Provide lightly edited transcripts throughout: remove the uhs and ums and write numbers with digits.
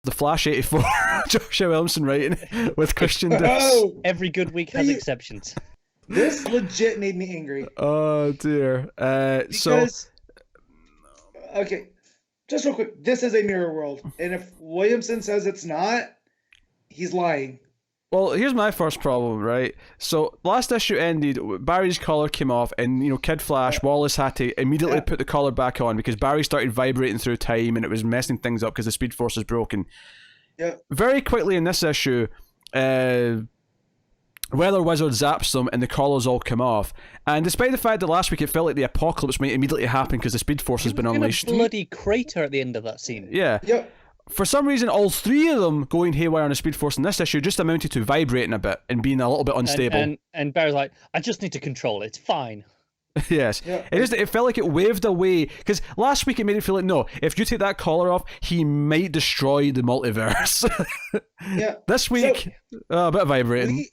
The Flash 84, Joshua Williamson writing with Christian Diss. Oh, Every good week has exceptions. this legit made me angry. Oh dear. Because, okay, just real quick, this is a mirror world, and if Williamson says it's not, he's lying. Well, here's my first problem, right? So, last issue ended, Barry's collar came off, and, Kid Flash, Wallace had to immediately put the collar back on because Barry started vibrating through time, and it was messing things up because the Speed Force is broken. Yeah. Very quickly in this issue, Weather Wizard zaps them, and the collars all come off. And despite the fact that last week it felt like the apocalypse might immediately happen because the Speed Force has been unleashed. A bloody crater at the end of that scene. Yeah. Yep. For some reason, all three of them going haywire on the Speed Force in this issue just amounted to vibrating a bit and being a little bit unstable. And Barry's like, I just need to control it. It's fine. Yes. Yeah. It felt like it waved away. Because last week it made it feel like, no, if you take that collar off, he might destroy the multiverse. Yeah. This week, a bit of vibrating.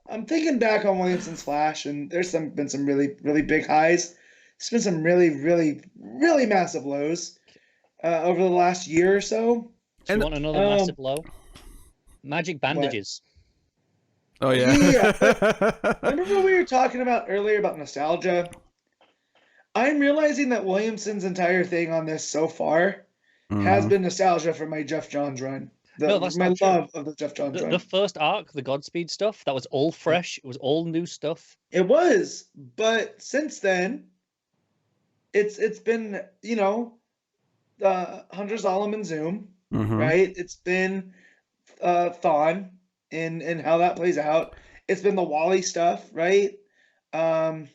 I'm thinking back on Williamson's Flash, and there's been some really, really big highs. There's been some really, really, really massive lows over the last year or so. Do you want another massive low? Magic bandages. Oh, yeah. Remember what we were talking about earlier about nostalgia? I'm realizing that Williamson's entire thing on this so far has been nostalgia for my Jeff Johns run. My love of the Jeff Johns run. The first arc, the Godspeed stuff, that was all fresh. It was all new stuff. It was, but since then, it's been, Hunter Zolom and Zoom, right? It's been Thawne and how that plays out. It's been the Wally stuff, right? I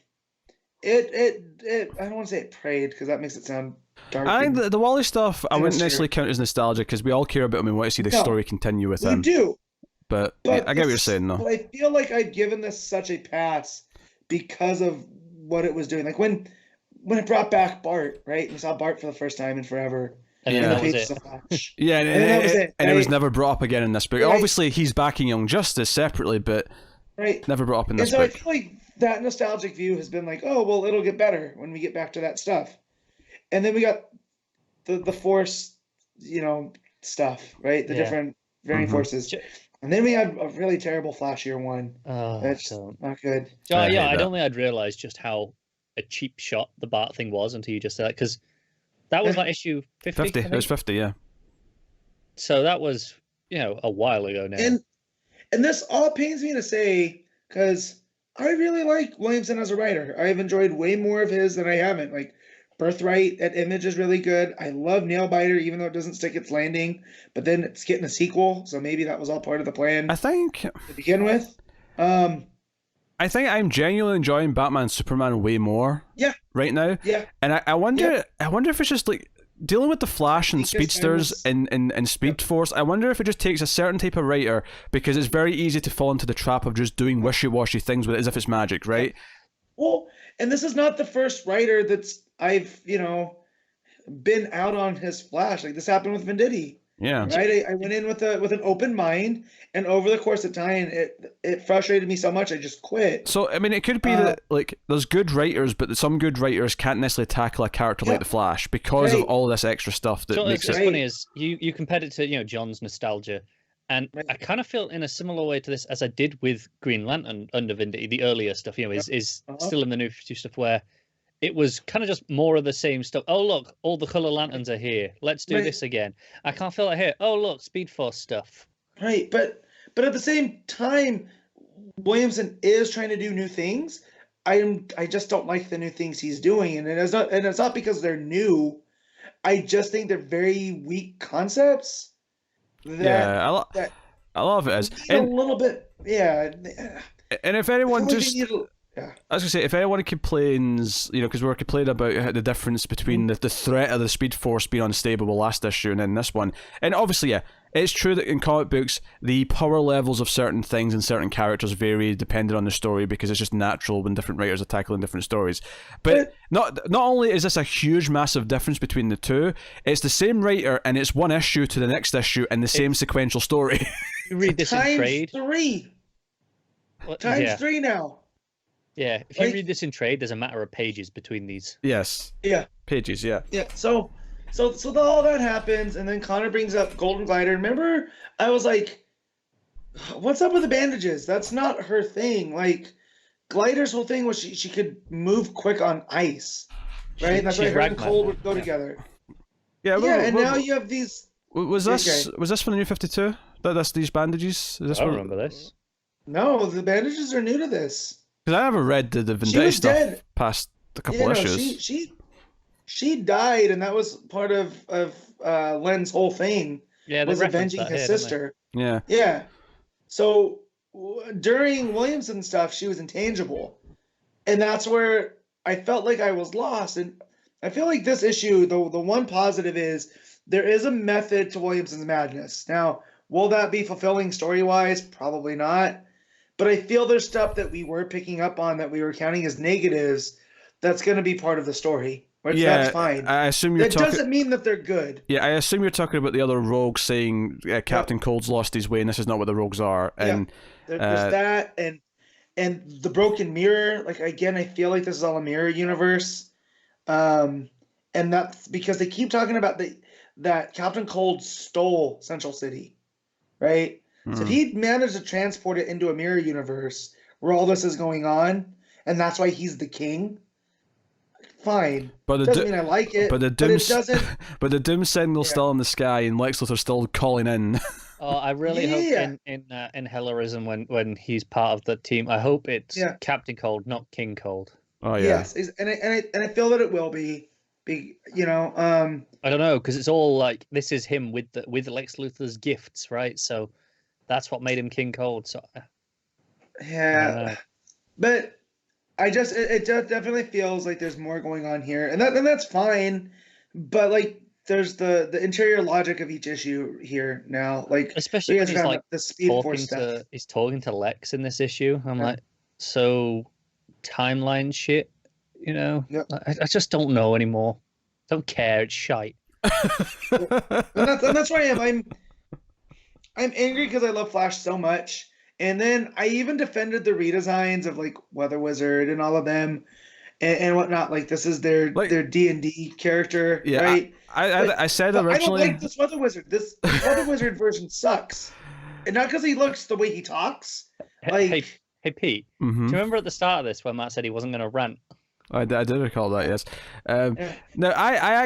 don't want to say it prayed because that makes it sound dark. I think the Wally stuff, I wouldn't necessarily count as nostalgia because we all care about him and want to see the story continue with him. We do. But I get what you're saying, though. But I feel like I've given this such a pass because of what it was doing. Like when it brought back Bart, right? We saw Bart for the first time in forever. And yeah. that was it. Yeah, and it was never brought up again in this book. Right. Obviously, he's backing Young Justice separately, but never brought up in this book. I feel like that nostalgic view has been like, oh, well, it'll get better when we get back to that stuff. And then we got the Force, stuff, right? The different varying forces. And then we had a really terrible Flash year one. Oh, that's not good. I don't think I'd realized just how a cheap shot the Bart thing was until you just said that, because that was like issue 50. 50. It was 50, yeah. So that was, a while ago now. And this all pains me to say, because I really like Williamson as a writer. I've enjoyed way more of his than I haven't. Like, Birthright at Image is really good. I love Nailbiter, even though it doesn't stick its landing. But then it's getting a sequel, so maybe that was all part of the plan. I think to begin with. I think I'm genuinely enjoying Batman and Superman way more. Yeah. Right now. Yeah. And I wonder if it's just like dealing with the Flash and speedsters and Speed Force. I wonder if it just takes a certain type of writer, because it's very easy to fall into the trap of just doing wishy-washy things with it as if it's magic, right? Well, and this is not the first writer that's I've been out on his Flash. Like, this happened with Venditti. Yeah. Right. I went in with an open mind, and over the course of time, it frustrated me so much I just quit. So I mean, it could be that like there's good writers, but some good writers can't necessarily tackle a character like the Flash because of all this extra stuff that makes it. What's funny is you compared it to John's nostalgia, and I kind of feel in a similar way to this as I did with Green Lantern under Venditti. The earlier stuff, is still in the New 52 stuff where it was kind of just more of the same stuff. Oh, look, all the color lanterns are here. Let's do this again. I can't feel that here. Oh, look, Speed Force stuff. Right, but at the same time, Williamson is trying to do new things. I just don't like the new things he's doing, and it's not because they're new. I just think they're very weak concepts. A lot of it is a little bit, And if anyone just. I was going to say, if anyone complains, because we were complaining about the difference between the threat of the Speed Force being unstable last issue and then this one. And obviously, it's true that in comic books, the power levels of certain things and certain characters vary depending on the story, because it's just natural when different writers are tackling different stories. But not only is this a huge, massive difference between the two, it's the same writer and it's one issue to the next issue and the same sequential story. You read this in trade. Times three now. Yeah, if you read this in trade, there's a matter of pages between these. Yes. Yeah. Pages, yeah. Yeah, so So all that happens, and then Connor brings up Golden Glider. Remember, I was like, "What's up with the bandages? That's not her thing." Like, Glider's whole thing was she could move quick on ice, right? And that's why her and Cold would go together. Yeah, and now you have these. Was this from the New 52? That's these bandages? Is this I don't remember this. No, the bandages are new to this. Because I never read the Vendetta stuff dead. past a couple issues. She died, and that was part of Len's whole thing. Yeah, was avenging his sister. Yeah. Yeah. So during Williamson stuff, she was intangible, and that's where I felt like I was lost. And I feel like this issue, the one positive is there is a method to Williamson's madness. Now, will that be fulfilling story-wise? Probably not. But I feel there's stuff that we were picking up on that we were counting as negatives that's going to be part of the story. Which that's fine. I assume you're talking... That doesn't mean that they're good. Yeah, I assume you're talking about the other rogues saying Captain Cold's lost his way and this is not what the rogues are. And there's that and the broken mirror. Like, again, I feel like this is all a mirror universe. And that's because they keep talking about that Captain Cold stole Central City, right? So if he managed to transport it into a mirror universe where all this is going on, and that's why he's the king, fine. But doesn't mean I like it. But it doesn't. But the Doom signal's still in the sky, and Lex Luthor's still calling in. Oh, I really hope in Hellerism when he's part of the team, I hope it's Captain Cold, not King Cold. Oh yeah. Yes, and I feel that it will be. I don't know, because it's all like this is him with Lex Luthor's gifts, right? So that's what made him King Cold. So yeah, but it just definitely feels like there's more going on here, and that's fine. But like, there's the interior logic of each issue here now, like especially when he's like the Speed Force stuff. He's talking to Lex in this issue. I'm like, so timeline shit. You know, I just don't know anymore. Don't care. It's shite. and that's where I am. I'm angry because I love Flash so much, and then I even defended the redesigns of like Weather Wizard and all of them, and whatnot. Like, this is their D&D character, right? I said originally. I don't like this Weather Wizard. This Weather Wizard version sucks, and not because he looks the way he talks. Like, hey Pete, do you remember at the start of this when Matt said he wasn't going to rant? I did recall that, yes. No, I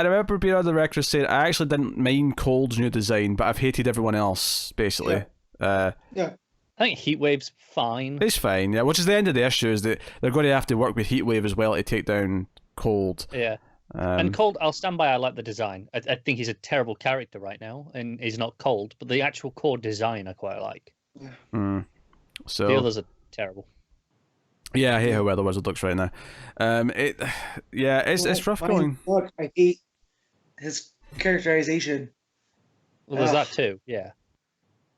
remember being on the record saying I actually didn't mind Cold's new design, but I've hated everyone else, basically. Yeah. I think Heatwave's fine. He's fine, yeah, which is the end of the issue, is that they're going to have to work with Heatwave as well to take down Cold. Yeah. And Cold, I'll stand by, I like the design. I think he's a terrible character right now, and he's not Cold, but the actual core design I quite like. So the others are terrible. Yeah, I hate how Weather Wizard looks right now. It's rough going. Look, I hate his characterization. Well, there's that too, yeah.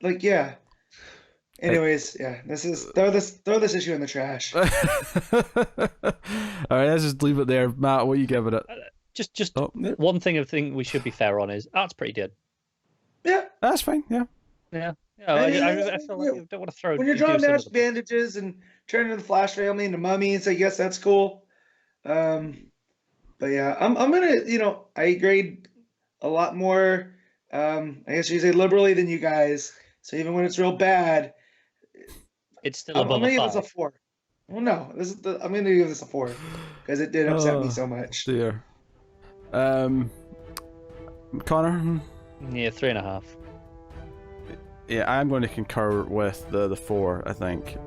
Like, yeah. Anyways, this is throw this issue in the trash. All right, let's just leave it there. Matt, what are you giving it? Just one thing I think we should be fair on is art's pretty good. Yeah, that's fine. Yeah. I feel like you don't want to throw. When you're drawing match bandages and turning the Flash family into mummies, I guess that's cool. But yeah, I'm gonna I grade a lot more. I guess you say liberally than you guys. So even when it's real bad, it's still above I'm gonna give this a 4. Well, no, I'm gonna give this a 4 because it did upset me so much. Dear. Connor. Yeah, 3.5. Yeah, I'm going to concur with the 4, I think.